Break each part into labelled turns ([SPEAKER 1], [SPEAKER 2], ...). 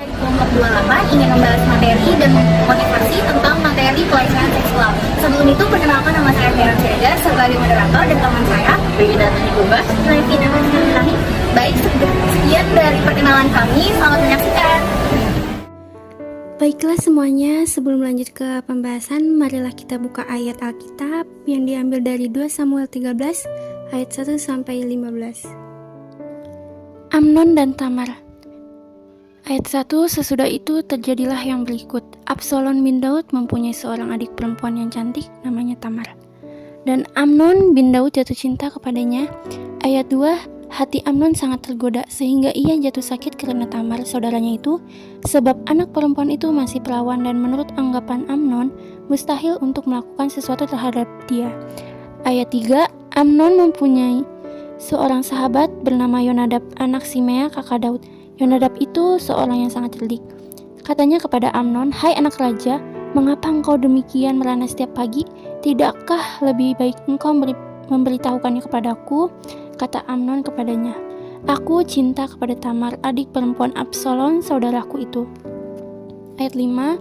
[SPEAKER 1] Dari kelompok 28 ingin membahas materi dan motivasi tentang materi pelecehan seksual. Sebelum itu, perkenalkan nama saya Fera Siregar sebagai moderator dan teman saya Brigida Tani Bubas. Baik, sekian dari perkenalan kami. Selamat menyaksikan.
[SPEAKER 2] Baiklah semuanya, sebelum lanjut ke pembahasan, marilah kita buka ayat Alkitab yang diambil dari 2 Samuel 13 ayat 1 sampai 15. Amnon dan Tamar. Ayat 1, sesudah itu terjadilah yang berikut. Absalom bin Daud mempunyai seorang adik perempuan yang cantik namanya Tamar. Dan Amnon bin Daud jatuh cinta kepadanya. Ayat 2, hati Amnon sangat tergoda sehingga ia jatuh sakit karena Tamar, saudaranya itu, sebab anak perempuan itu masih perawan dan menurut anggapan Amnon, mustahil untuk melakukan sesuatu terhadap dia. Ayat 3, Amnon mempunyai seorang sahabat bernama Yonadab, anak Simea, kakak Daud. Yonadab itu seorang yang sangat cerdik. Katanya kepada Amnon, "Hai anak raja, mengapa engkau demikian merana setiap pagi? Tidakkah lebih baik engkau memberitahukannya kepadaku?" Kata Amnon kepadanya, "Aku cinta kepada Tamar, adik perempuan Absalom, saudaraku itu." Ayat 5,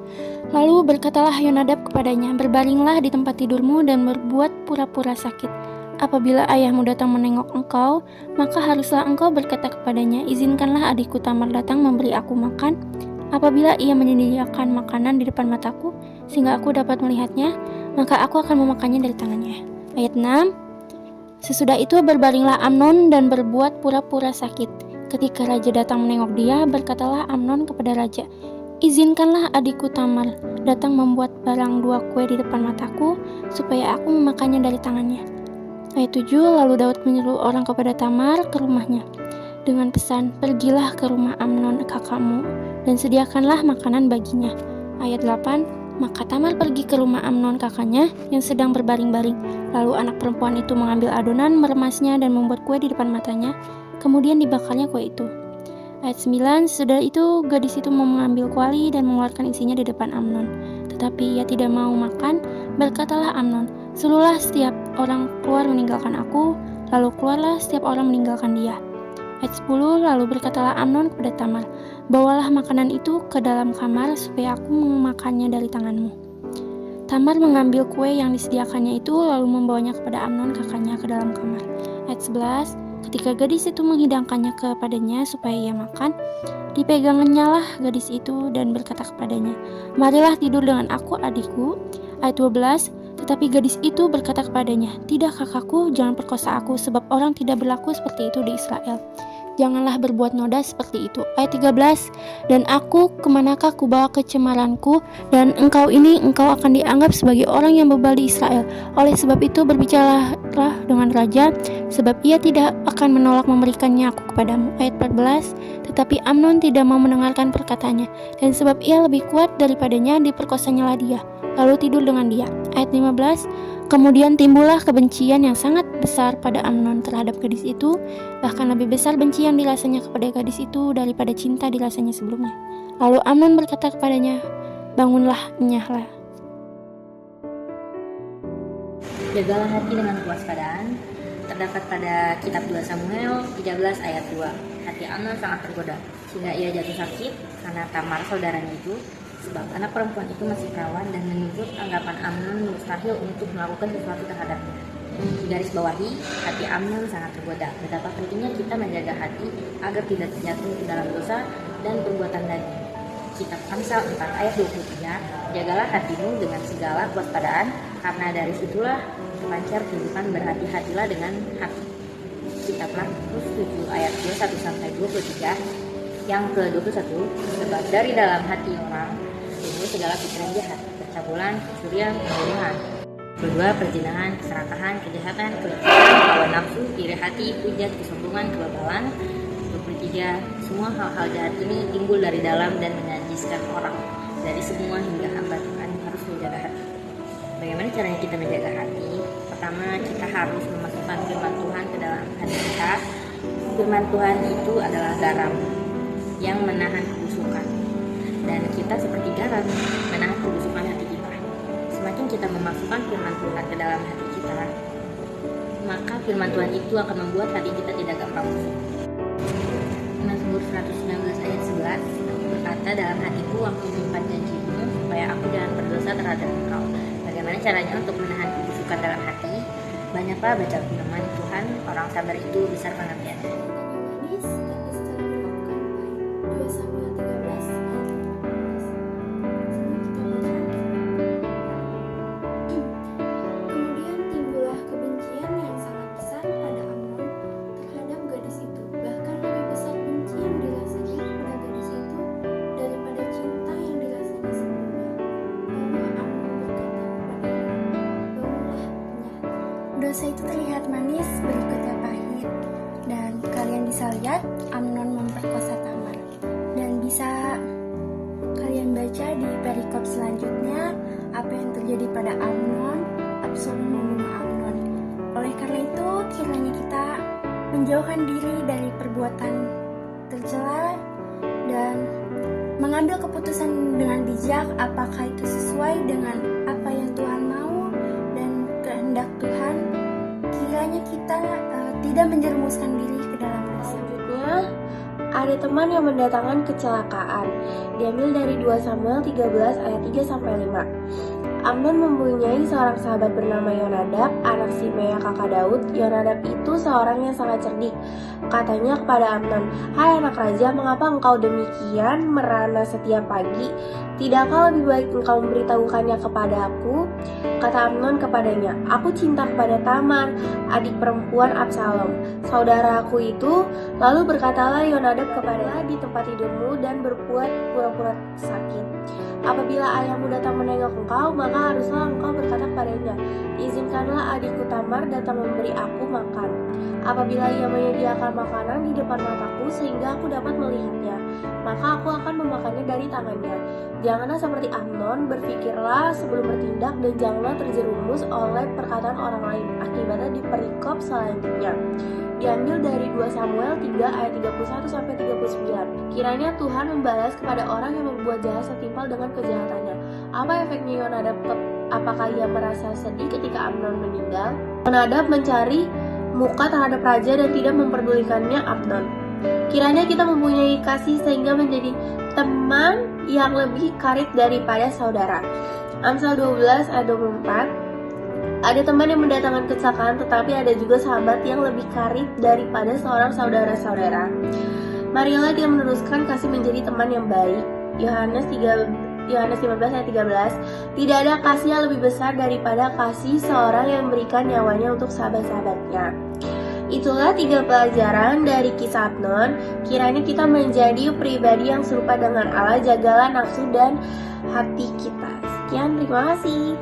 [SPEAKER 2] lalu berkatalah Yonadab kepadanya, "Berbaringlah di tempat tidurmu dan berbuat pura-pura sakit. Apabila ayahmu datang menengok engkau, maka haruslah engkau berkata kepadanya, 'Izinkanlah adikku Tamar datang memberi aku makan.' Apabila ia menyediakan makanan di depan mataku, sehingga aku dapat melihatnya, maka aku akan memakannya dari tangannya." Ayat 6, sesudah itu berbaringlah Amnon dan berbuat pura-pura sakit. Ketika raja datang menengok dia, berkatalah Amnon kepada raja, "Izinkanlah adikku Tamar datang membuat barang 2 kue di depan mataku, supaya aku memakannya dari tangannya." Ayat 7, lalu Daud menyuruh orang kepada Tamar ke rumahnya dengan pesan, "Pergilah ke rumah Amnon kakakmu dan sediakanlah makanan baginya." Ayat 8, maka Tamar pergi ke rumah Amnon kakaknya yang sedang berbaring-baring. Lalu anak perempuan itu mengambil adonan, meremasnya dan membuat kue di depan matanya. Kemudian dibakarnya kue itu. Ayat 9, sesudah itu gadis itu mengambil kuali dan mengeluarkan isinya di depan Amnon. Tetapi ia tidak mau makan. Berkatalah Amnon, "Suruhlah setiap orang keluar meninggalkan aku." Lalu keluarlah setiap orang meninggalkan dia. Ayat 10, lalu berkatalah Amnon kepada Tamar, "Bawalah makanan itu ke dalam kamar supaya aku memakannya dari tanganmu." Tamar mengambil kue yang disediakannya itu lalu membawanya kepada Amnon kakaknya ke dalam kamar. Ayat 11, ketika gadis itu menghidangkannya kepadanya supaya ia makan, dipegangannya lah gadis itu dan berkata kepadanya, "Marilah tidur dengan aku adikku." Ayat 12, tetapi gadis itu berkata kepadanya, "Tidak kakakku, jangan perkosa aku, sebab orang tidak berlaku seperti itu di Israel. Janganlah berbuat noda seperti itu." Ayat 13, dan aku kemanakah kubawa kecemaranku, dan engkau akan dianggap sebagai orang yang bebal di Israel. Oleh sebab itu berbicaralah dengan raja, sebab ia tidak akan menolak memberikannya aku kepadamu. Ayat 14, tetapi Amnon tidak mau mendengarkan perkataannya, dan sebab ia lebih kuat daripadanya, diperkosanyalah dia, lalu tidur dengan dia. Ayat 15, kemudian timbullah kebencian yang sangat besar pada Amnon terhadap gadis itu, bahkan lebih besar benci yang dirasanya kepada gadis itu daripada cinta dirasanya sebelumnya. Lalu Amnon berkata kepadanya, "Bangunlah, enyahlah."
[SPEAKER 3] Jagalah hati dengan kewaspadaan. Terdapat pada kitab 2 Samuel 13 ayat 2. Hati Amnon sangat tergoda, sehingga ia jatuh sakit karena Tamar saudaranya itu, sebab anak perempuan itu masih perawan dan menurut anggapan Amnon mustahil untuk melakukan sesuatu terhadapnya. Di garis bawahi, hati Amnon sangat tergoda. Betapa pentingnya kita menjaga hati agar tidak terjatuh ke dalam dosa dan perbuatan daging. Kitab Amsal 4 ayat 23, jagalah hatimu dengan segala kewaspadaan, karena dari situlah terpancar kehidupan, berhati-hatilah dengan hati. Kitab Markus 7 ayat 21-23, yang ke-21, sebab dari dalam hati orang timbul segala pikiran jahat, percabulan, pencurian, pembunuhan, kedua perzinahan, keserakahan, kejahatan, kelicikan, hawa nafsu, iri hati, hujat, kesombongan, kebebalan. 23, semua hal-hal jahat ini timbul dari dalam dan menajiskan orang. Dari semua hingga hamba Tuhan harus menjaga hati. Bagaimana caranya kita menjaga hati? Pertama, kita harus memasukkan firman Tuhan ke dalam hati kita. Firman Tuhan itu adalah garam yang menahan kebusukan, dan kita seperti garam menahan kebusukan hati kita. Semakin kita memasukkan firman Tuhan ke dalam hati kita, maka firman Tuhan itu akan membuat hati kita tidak gampang busuk. Mazmur 119 ayat 11 berkata, Ternyata dalam hatiku aku menyimpan janjimu supaya aku jangan berdosa terhadap engkau. Bagaimana caranya untuk menahan kebusukan dalam hati? Banyaklah baca firman Tuhan, orang sabar itu besar pengertiannya.
[SPEAKER 2] Manis, tapi setelah dilakukan baik. 2 Samuel 13 ayat 15. Sini kita baca. Kemudian timbullah kebencian yang sangat besar pada Amnon terhadap gadis itu. Bahkan lebih besar benci yang dirasanya kepada gadis itu daripada cinta yang dirasanya sebelumnya. Lalu Amnon berkata kepadanya, "Bangunlah, penyahat." Dosa itu terlihat manis, berikutnya pahit. Dan kalian bisa lihat Amnon memperkosa Tamar. Dan bisa kalian baca di perikop selanjutnya apa yang terjadi pada Amnon. Absalom membunuh Amnon. Oleh karena itu, kiranya kita menjauhkan diri dari perbuatan tercela dan mengambil keputusan dengan bijak apakah itu sesuai dengan apa yang Tuhan mau dan kehendak Tuhan. Kiranya kita tidak menjerumuskan diri ke dalam dosa. Selanjutnya, ada teman yang mendatangkan kecelakaan. Diambil dari 2 Samuel 13 ayat 3-5. Amnon mempunyai seorang sahabat bernama Yonadab, anak Simea kakak Daud. Yonadab itu seorang yang sangat cerdik. Katanya kepada Amnon, "Hai anak raja, mengapa engkau demikian merana setiap pagi? Tidakkah lebih baik engkau memberitahukannya kepada aku?" Kata Amnon kepadanya, "Aku cinta kepada Tamar, adik perempuan Absalom, saudara aku itu." Lalu berkatalah Yonadab kepadanya, "Di tempat tidurmu dan berbuat pura-pura sakit. Apabila ayahmu datang menengok engkau, maka haruslah engkau berkata kepadanya, 'Izinkanlah adikku Tamar datang memberi aku makan.' Apabila ia menyediakan makanan di depan mataku sehingga aku dapat melihatnya, maka aku akan memakannya dari tangannya. Janganlah seperti Amnon, berpikirlah sebelum bertindak dan janganlah terjerumus oleh perkataan orang lain." Akibatnya di perikop selanjutnya. Diambil dari 2 Samuel 3 ayat 31-39. Kiranya Tuhan membalas kepada orang yang membuat jahat setimpal dengan kejahatannya. Apa efeknya Yonadab? Apakah ia merasa sedih ketika Amnon meninggal? Yonadab mencari muka terhadap raja dan tidak memperdulikannya Amnon. Kiranya kita mempunyai kasih sehingga menjadi teman yang lebih karib daripada saudara. Amsal 12 ayat 24. Ada teman yang mendatangkan kecelakaan, tetapi ada juga sahabat yang lebih karib daripada seorang saudara-saudara. Marilah kita meneruskan kasih menjadi teman yang baik. Yohanes 15 ayat 13. Tidak ada kasih yang lebih besar daripada kasih seorang yang memberikan nyawanya untuk sahabat-sahabatnya. Itulah 3 pelajaran dari kisah Amnon. Kiranya kita menjadi pribadi yang serupa dengan Allah. Jagalah nafsu dan hati kita. Sekian, terima kasih.